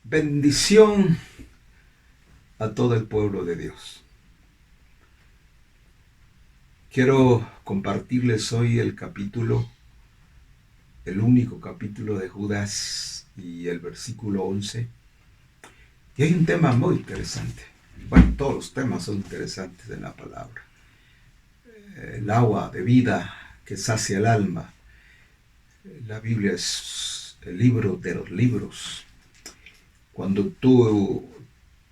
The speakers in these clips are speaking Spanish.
Bendición a todo el pueblo de Dios. Quiero compartirles hoy el único capítulo de Judas y el versículo 11. Y hay un tema muy interesante. Bueno, todos los temas son interesantes en la palabra. El agua de vida que sacia el alma. La Biblia es el libro de los libros. Cuando tú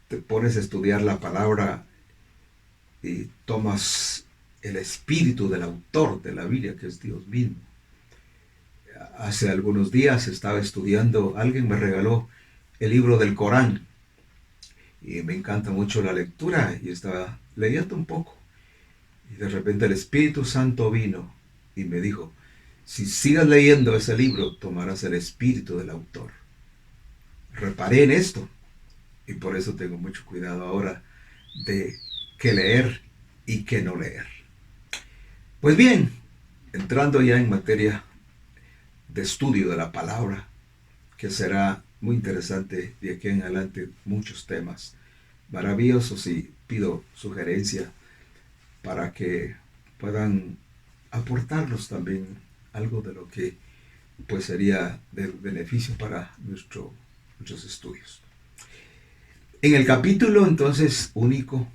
te pones a estudiar la palabra y tomas el espíritu del autor de la Biblia, que es Dios mismo. Hace algunos días estaba estudiando, alguien me regaló el libro del Corán y me encanta mucho la lectura y estaba leyendo un poco y de repente el Espíritu Santo vino y me dijo: si sigas leyendo ese libro tomarás el espíritu del autor. Reparé en esto y por eso tengo mucho cuidado ahora de qué leer y qué no leer. Pues bien, entrando ya en materia de estudio de la palabra, que será muy interesante de aquí en adelante, muchos temas maravillosos, y pido sugerencia para que puedan aportarnos también algo de lo que pues sería de beneficio para nuestros estudios. En el capítulo entonces único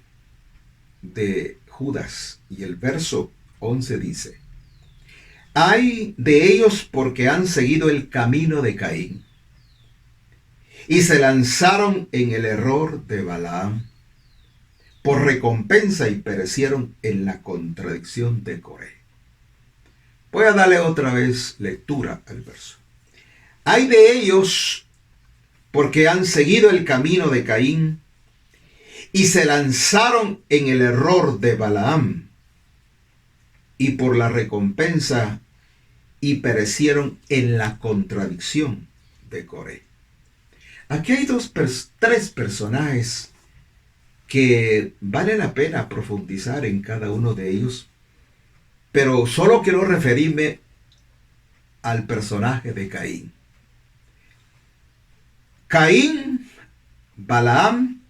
de Judas y el verso 11 dice: ay de ellos porque han seguido el camino de Caín y se lanzaron en el error de Balaam por recompensa y perecieron en la contradicción de Coré. Voy a darle otra vez lectura al verso. Ay de ellos porque han seguido el camino de Caín y se lanzaron en el error de Balaam y por la recompensa y perecieron en la contradicción de Coré. Aquí hay tres personajes que vale la pena profundizar en cada uno de ellos, pero solo quiero referirme al personaje de Caín. Caín, Balaam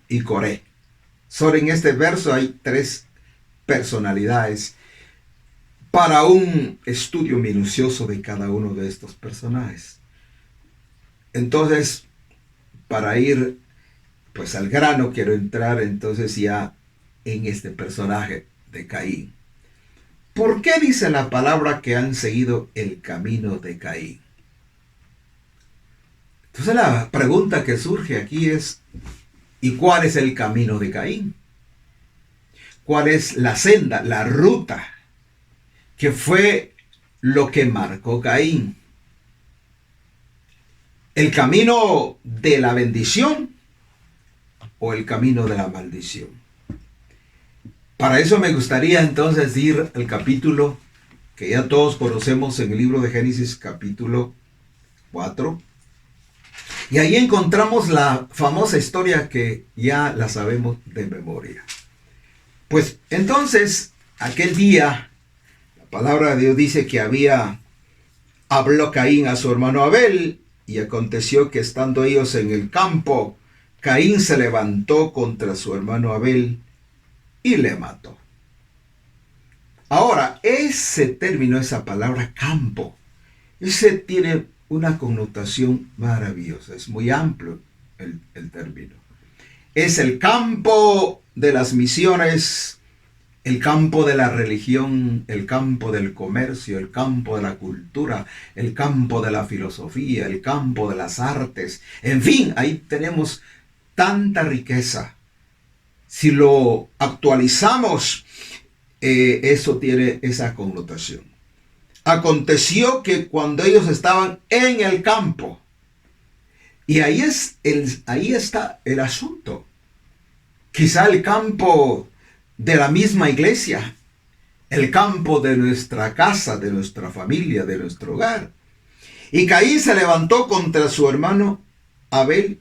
y Coré. Solo en este verso hay tres personalidades para un estudio minucioso de cada uno de estos personajes. Entonces, para ir pues al grano, quiero entrar entonces ya en este personaje de Caín. ¿Por qué dice la palabra que han seguido el camino de Caín? Entonces la pregunta que surge aquí es: ¿y cuál es el camino de Caín? ¿Cuál es la senda, la ruta que fue lo que marcó Caín? ¿El camino de la bendición o el camino de la maldición? Para eso me gustaría entonces ir al capítulo que ya todos conocemos en el libro de Génesis, capítulo 4. Y ahí encontramos la famosa historia que ya la sabemos de memoria. Pues entonces, aquel día, la palabra de Dios dice que habló Caín a su hermano Abel, y aconteció que estando ellos en el campo, Caín se levantó contra su hermano Abel y le mató. Ahora, ese término, esa palabra campo, ese tiene una connotación maravillosa, es muy amplio el término. Es el campo de las misiones, el campo de la religión, el campo del comercio, el campo de la cultura, el campo de la filosofía, el campo de las artes. En fin, ahí tenemos tanta riqueza. Si lo actualizamos, eso tiene esa connotación. Aconteció que cuando ellos estaban en el campo, y ahí está el asunto. Quizá el campo de la misma iglesia, el campo de nuestra casa, de nuestra familia, de nuestro hogar. Y Caín se levantó contra su hermano Abel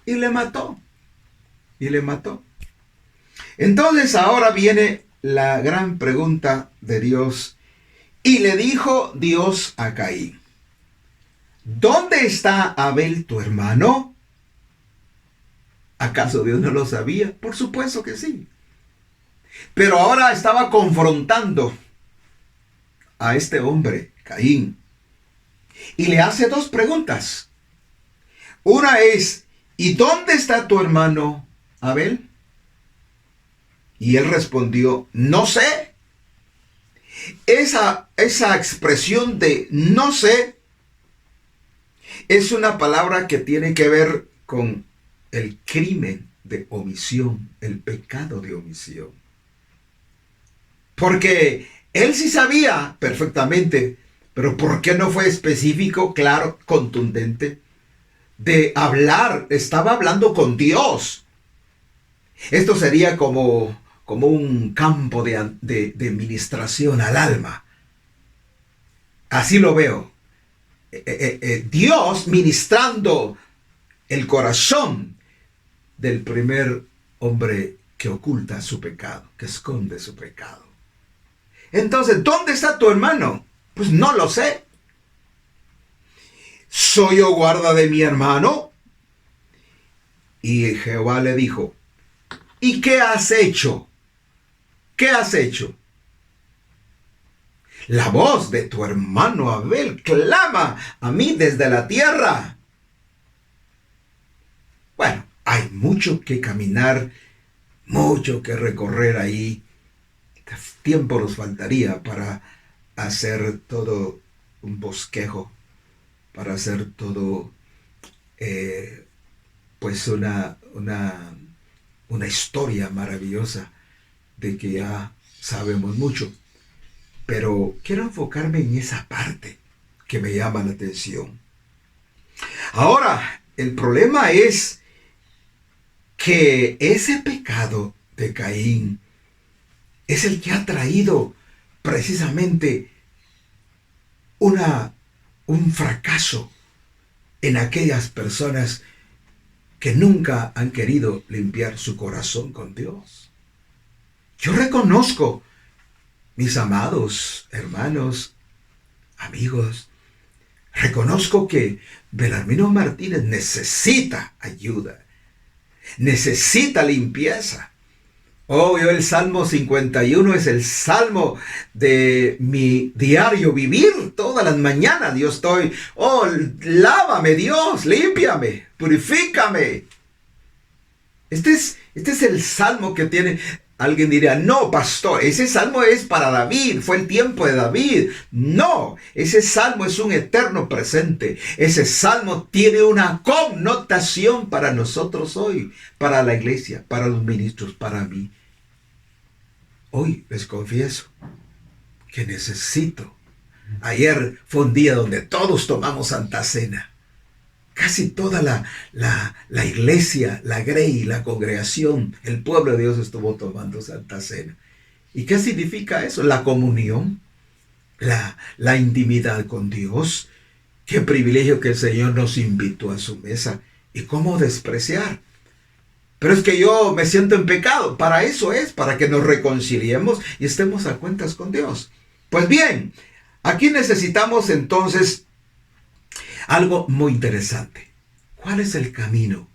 y le mató. Entonces ahora viene la gran pregunta de Dios. Y le dijo Dios a Caín: ¿dónde está Abel tu hermano? ¿Acaso Dios no lo sabía? Por supuesto que sí. Pero ahora estaba confrontando a este hombre, Caín, y le hace dos preguntas. Una es, ¿y dónde está tu hermano Abel? Y él respondió, no sé. Esa expresión de no sé es una palabra que tiene que ver con el crimen de omisión, el pecado de omisión. Porque él sí sabía perfectamente, pero ¿por qué no fue específico, claro, contundente? De hablar, estaba hablando con Dios. Esto sería como un campo de ministración al alma. Así lo veo. Dios ministrando el corazón del primer hombre que oculta su pecado, que esconde su pecado. Entonces, ¿dónde está tu hermano? Pues no lo sé. ¿Soy yo guarda de mi hermano? Y Jehová le dijo, ¿y qué has hecho? ¿Qué has hecho? La voz de tu hermano Abel clama a mí desde la tierra. Bueno, hay mucho que caminar, mucho que recorrer ahí. Tiempo nos faltaría para hacer todo un bosquejo, para hacer todo, pues una historia maravillosa de que ya sabemos mucho. Pero quiero enfocarme en esa parte que me llama la atención. Ahora, el problema es que ese pecado de Caín es el que ha traído precisamente un fracaso en aquellas personas que nunca han querido limpiar su corazón con Dios. Yo reconozco, mis amados hermanos, amigos, reconozco que Belarmino Martínez necesita ayuda, necesita limpieza. Oh, yo el Salmo 51 es el salmo de mi diario vivir. Todas las mañanas yo estoy, oh, lávame Dios, límpiame, purifícame. Este es el salmo que tiene. Alguien diría, no, pastor, ese salmo es para David, fue el tiempo de David. No, ese salmo es un eterno presente. Ese salmo tiene una connotación para nosotros hoy, para la iglesia, para los ministros, para mí. Hoy les confieso que necesito. Ayer fue un día donde todos tomamos Santa Cena. Casi toda la iglesia, la grey, la congregación, el pueblo de Dios estuvo tomando Santa Cena. ¿Y qué significa eso? La comunión, la intimidad con Dios. Qué privilegio que el Señor nos invitó a su mesa. ¿Y cómo despreciar? Pero es que yo me siento en pecado. Para eso es, para que nos reconciliemos y estemos a cuentas con Dios. Pues bien, aquí necesitamos entonces algo muy interesante. ¿Cuál es el camino?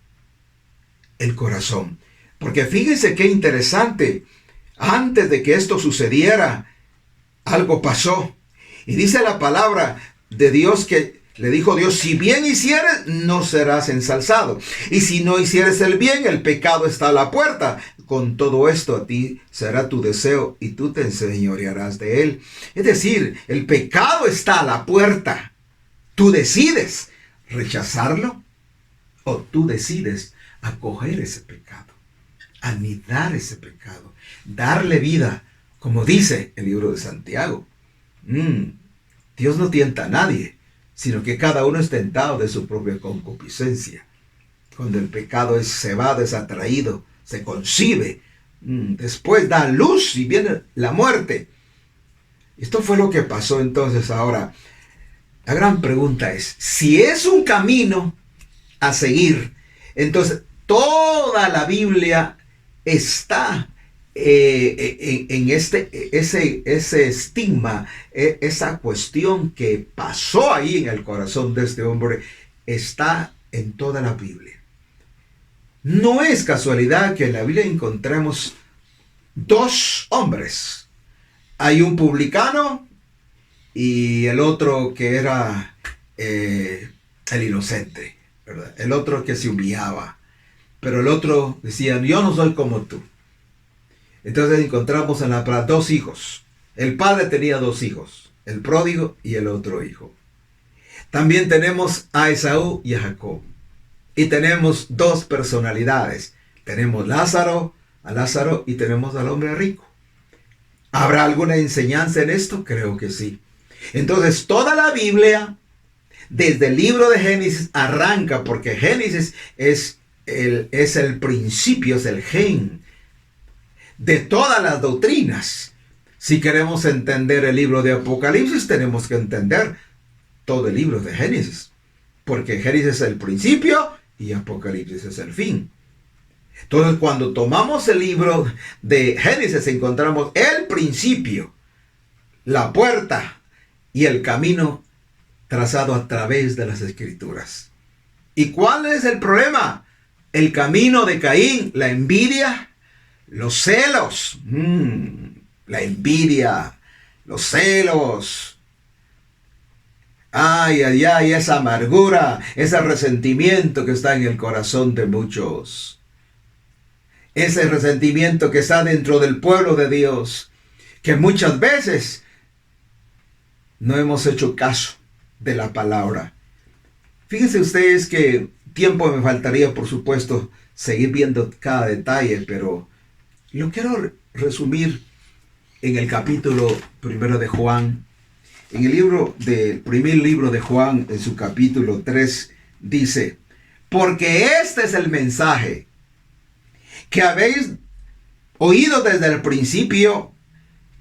El corazón. Porque fíjense qué interesante. Antes de que esto sucediera, algo pasó. Y dice la palabra de Dios que le dijo Dios, si bien hicieres, no serás ensalzado. Y si no hicieres el bien, el pecado está a la puerta. Con todo esto a ti será tu deseo y tú te enseñorearás de él. Es decir, el pecado está a la puerta. Tú decides rechazarlo o tú decides acoger ese pecado, anidar ese pecado, darle vida, como dice el libro de Santiago. Dios no tienta a nadie, sino que cada uno es tentado de su propia concupiscencia. Cuando el pecado se va desatraído, se concibe, después da luz y viene la muerte. Esto fue lo que pasó entonces ahora. La gran pregunta es, si es un camino a seguir, entonces toda la Biblia está en ese estigma, esa cuestión que pasó ahí en el corazón de este hombre, está en toda la Biblia. No es casualidad que en la Biblia encontremos dos hombres. Hay un publicano y el otro que era el inocente, ¿verdad? El otro que se humillaba. Pero el otro decía, yo no soy como tú. Entonces encontramos en la palabra dos hijos. El padre tenía dos hijos, el pródigo y el otro hijo. También tenemos a Esaú y a Jacob. Y tenemos dos personalidades. Tenemos a Lázaro y tenemos al hombre rico. ¿Habrá alguna enseñanza en esto? Creo que sí. Entonces toda la Biblia, desde el libro de Génesis, arranca, porque Génesis es el principio, es el gen de todas las doctrinas. Si queremos entender el libro de Apocalipsis, tenemos que entender todo el libro de Génesis, porque Génesis es el principio y Apocalipsis es el fin. Entonces, cuando tomamos el libro de Génesis, encontramos el principio, la puerta y el camino trazado a través de las Escrituras. ¿Y cuál es el problema? El camino de Caín, la envidia, los celos, la envidia, los celos. Ay, ay, ay, esa amargura, ese resentimiento que está en el corazón de muchos. Ese resentimiento que está dentro del pueblo de Dios, que muchas veces no hemos hecho caso de la palabra. Fíjense ustedes que tiempo me faltaría, por supuesto, seguir viendo cada detalle, pero lo quiero resumir en el capítulo 1 de Juan. En el primer libro de Juan, en su capítulo 3, dice, porque este es el mensaje que habéis oído desde el principio,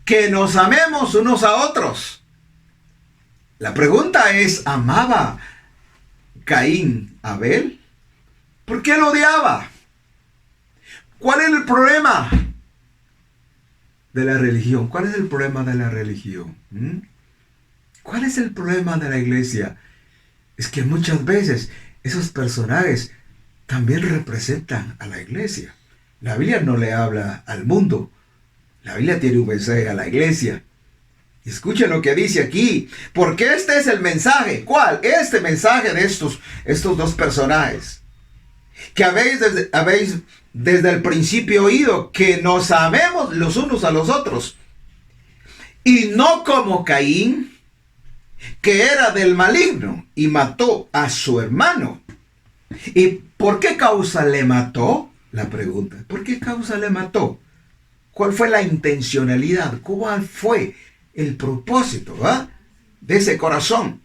que nos amemos unos a otros. La pregunta es, ¿amaba Caín a Abel? ¿Por qué lo odiaba? ¿Cuál es el problema de la religión? ¿Cuál es el problema de la religión? ¿Cuál es el problema de la iglesia? Es que muchas veces esos personajes también representan a la iglesia. La Biblia no le habla al mundo. La Biblia tiene un mensaje a la iglesia. Escuchen lo que dice aquí. Porque este es el mensaje. ¿Cuál? Este mensaje de estos dos personajes. Que habéis desde el principio oído, que nos amemos los unos a los otros. Y no como Caín, que era del maligno y mató a su hermano. ¿Y por qué causa le mató? La pregunta, ¿por qué causa le mató? ¿Cuál fue la intencionalidad? ¿Cuál fue el propósito de ese corazón?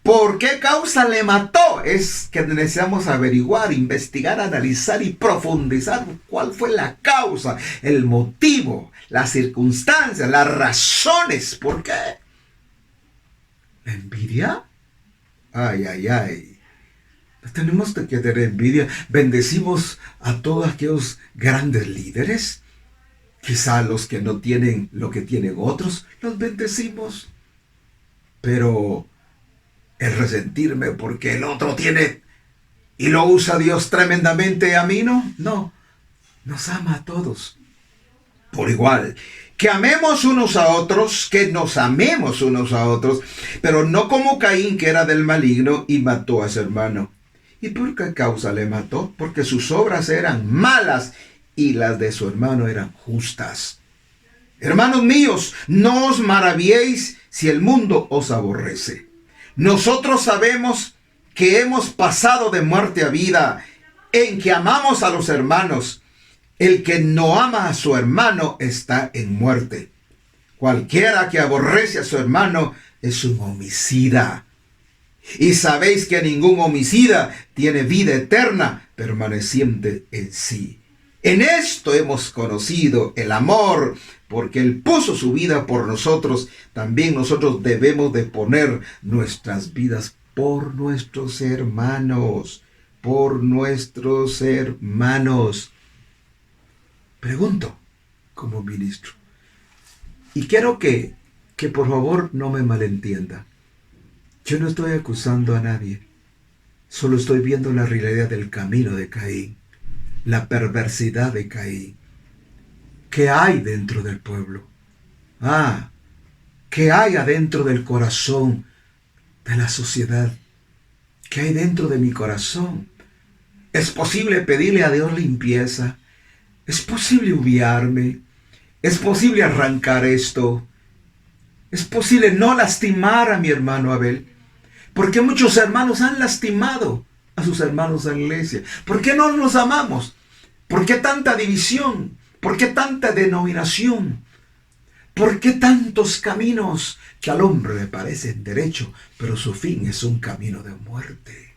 ¿Por qué causa le mató? Es que necesitamos averiguar, investigar, analizar y profundizar cuál fue la causa, el motivo, las circunstancias, las razones. ¿Por qué? ¿La envidia? Ay, ay, ay. Tenemos que tener envidia. Bendecimos a todos aquellos grandes líderes. Quizá los que no tienen lo que tienen otros, los bendecimos. Pero el resentirme porque el otro tiene y lo usa Dios tremendamente, a mí no. Nos ama a todos por igual. Que amemos unos a otros, que nos amemos unos a otros, pero no como Caín, que era del maligno y mató a su hermano. ¿Y por qué causa le mató? Porque sus obras eran malas y las de su hermano eran justas. Hermanos míos, no os maravilléis si el mundo os aborrece. Nosotros sabemos que hemos pasado de muerte a vida, en que amamos a los hermanos. El que no ama a su hermano está en muerte. Cualquiera que aborrece a su hermano es un homicida. Y sabéis que ningún homicida tiene vida eterna permaneciente en sí. En esto hemos conocido el amor, porque Él puso su vida por nosotros. También nosotros debemos de poner nuestras vidas por nuestros hermanos. Por nuestros hermanos. Pregunto como ministro. Y quiero que por favor no me malentienda. Yo no estoy acusando a nadie. Solo estoy viendo la realidad del camino de Caín. la perversidad de Caín. ¿Qué hay dentro del pueblo? ¿Qué hay adentro del corazón de la sociedad? ¿Qué hay dentro de mi corazón? ¿Es posible pedirle a Dios limpieza? ¿Es posible humillarme? ¿Es posible arrancar esto? ¿Es posible no lastimar a mi hermano Abel? ¿Por qué muchos hermanos han lastimado a sus hermanos en la iglesia? ¿Por qué no nos amamos? ¿Por qué tanta división? ¿Por qué tanta denominación? ¿Por qué tantos caminos que al hombre le parecen derecho, pero su fin es un camino de muerte?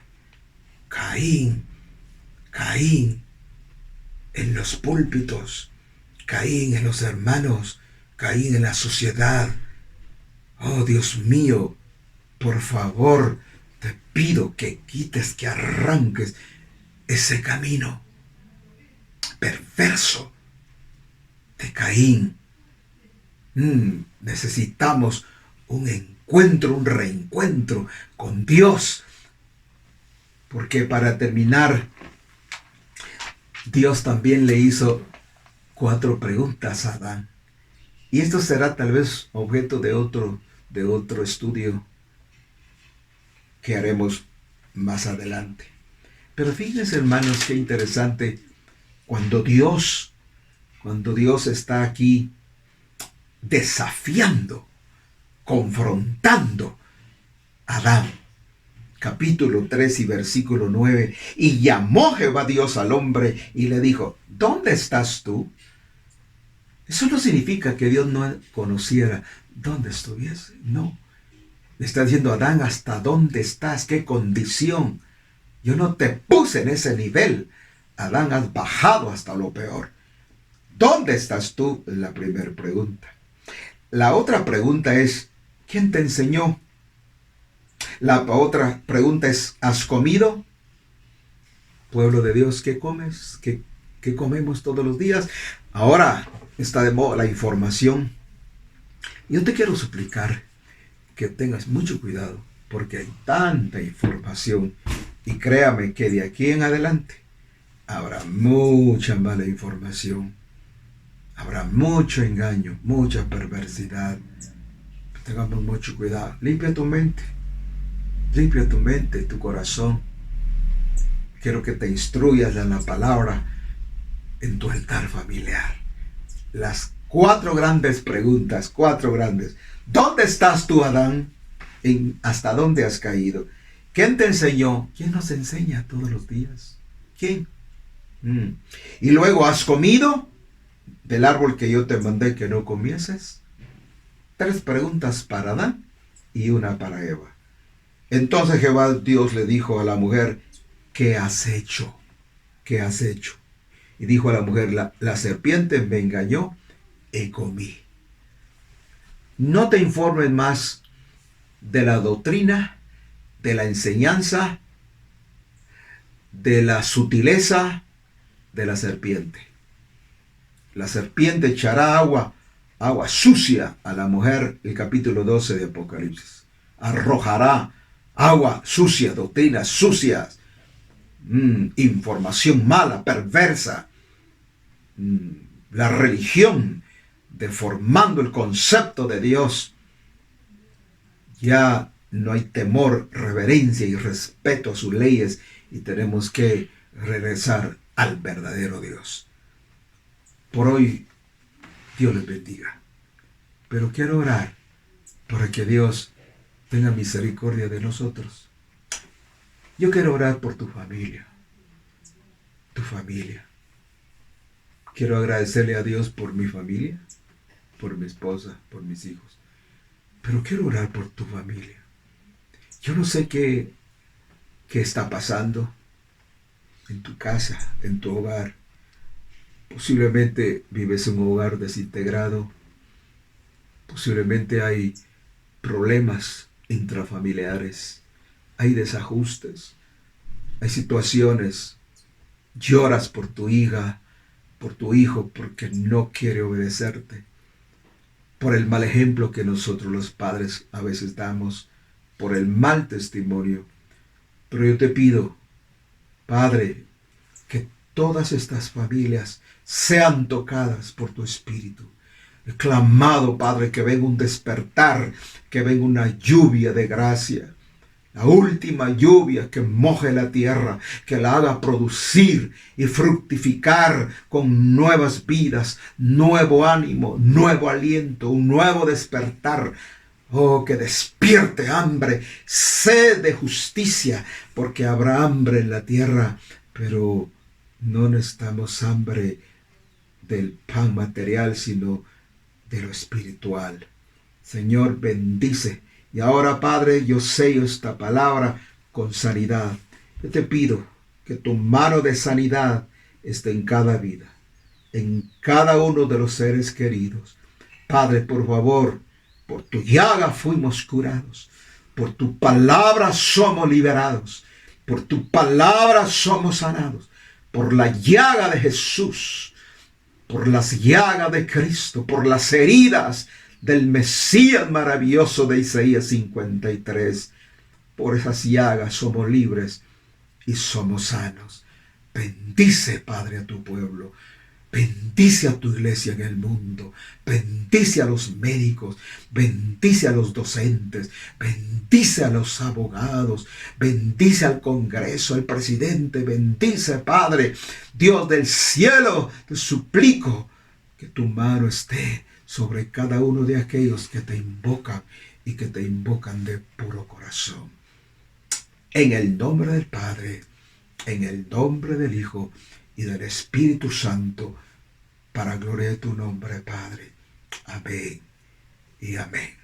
Caín en los púlpitos, Caín en los hermanos, Caín en la sociedad. Oh Dios mío, por favor, te pido que quites, que arranques ese camino perverso de Caín. Necesitamos un encuentro, un reencuentro con Dios. Porque para terminar, Dios también le hizo 4 preguntas a Adán. Y esto será tal vez objeto de otro estudio que haremos más adelante. Pero fíjense, hermanos, qué interesante cuando Dios está aquí desafiando, confrontando a Adán. Capítulo 3 y versículo 9. Y llamó Jehová Dios al hombre y le dijo: ¿dónde estás tú? Eso no significa que Dios no conociera dónde estuviese. No. Le está diciendo a Adán: ¿hasta dónde estás? ¿Qué condición? Yo no te puse en ese nivel. Adán, has bajado hasta lo peor. ¿Dónde estás tú? Es la primera pregunta. La otra pregunta es: ¿quién te enseñó? La otra pregunta es: ¿has comido? Pueblo de Dios, ¿qué comes? ¿Qué comemos todos los días? Ahora está de moda la información. Yo te quiero suplicar que tengas mucho cuidado, porque hay tanta información. Y créame que de aquí en adelante habrá mucha mala información. Habrá mucho engaño, mucha perversidad. Tengamos mucho cuidado. Limpia tu mente, tu corazón. Quiero que te instruyas en la palabra en tu altar familiar. Las 4 grandes preguntas, 4 grandes. ¿Dónde estás tú, Adán? ¿Hasta dónde has caído? ¿Quién te enseñó? ¿Quién nos enseña todos los días? ¿Quién? Y luego, ¿has comido del árbol que yo te mandé que no comieses? 3 preguntas para Adán y una para Eva. Entonces Jehová Dios le dijo a la mujer: ¿qué has hecho? ¿Qué has hecho? Y dijo a la mujer: la serpiente me engañó y comí. No te informes más de la doctrina, de la enseñanza, de la sutileza de la serpiente. La serpiente echará agua sucia a la mujer, el capítulo 12 de Apocalipsis. Arrojará agua sucia, doctrinas sucias, información mala, perversa, la religión deformando el concepto de Dios. Ya no hay temor, reverencia y respeto a sus leyes, y tenemos que regresar al verdadero Dios. Por hoy, Dios les bendiga. Pero quiero orar para que Dios tenga misericordia de nosotros. Yo quiero orar por tu familia. Tu familia. Quiero agradecerle a Dios por mi familia, por mi esposa, por mis hijos. Pero quiero orar por tu familia. Yo no sé qué está pasando en tu casa, en tu hogar. Posiblemente vives en un hogar desintegrado. Posiblemente hay problemas intrafamiliares. Hay desajustes. Hay situaciones. Lloras por tu hija, por tu hijo, porque no quiere obedecerte. Por el mal ejemplo que nosotros los padres a veces damos. Por el mal testimonio. Pero yo te pido, Padre, que todas estas familias sean tocadas por tu Espíritu. He clamado, Padre, que venga un despertar, que venga una lluvia de gracia. La última lluvia que moje la tierra, que la haga producir y fructificar con nuevas vidas, nuevo ánimo, nuevo aliento, un nuevo despertar. Oh, que despierte hambre, sed de justicia, porque habrá hambre en la tierra, pero no necesitamos hambre del pan material, sino de lo espiritual. Señor, bendice. Y ahora, Padre, yo sello esta palabra con sanidad. Yo te pido que tu mano de sanidad esté en cada vida, en cada uno de los seres queridos. Padre, por favor, por tu llaga fuimos curados. Por tu palabra somos liberados. Por tu palabra somos sanados. Por la llaga de Jesús, por las llagas de Cristo, por las heridas del Mesías maravilloso de Isaías 53. Por esas llagas somos libres y somos sanos. Bendice, Padre, a tu pueblo. Bendice a tu iglesia en el mundo. Bendice a los médicos. Bendice a los docentes. Bendice a los abogados. Bendice al Congreso, al presidente. Bendice, Padre, Dios del cielo. Te suplico que tu mano esté sobre cada uno de aquellos que te invocan y que te invocan de puro corazón. En el nombre del Padre, en el nombre del Hijo y del Espíritu Santo, para gloria de tu nombre, Padre. Amén y amén.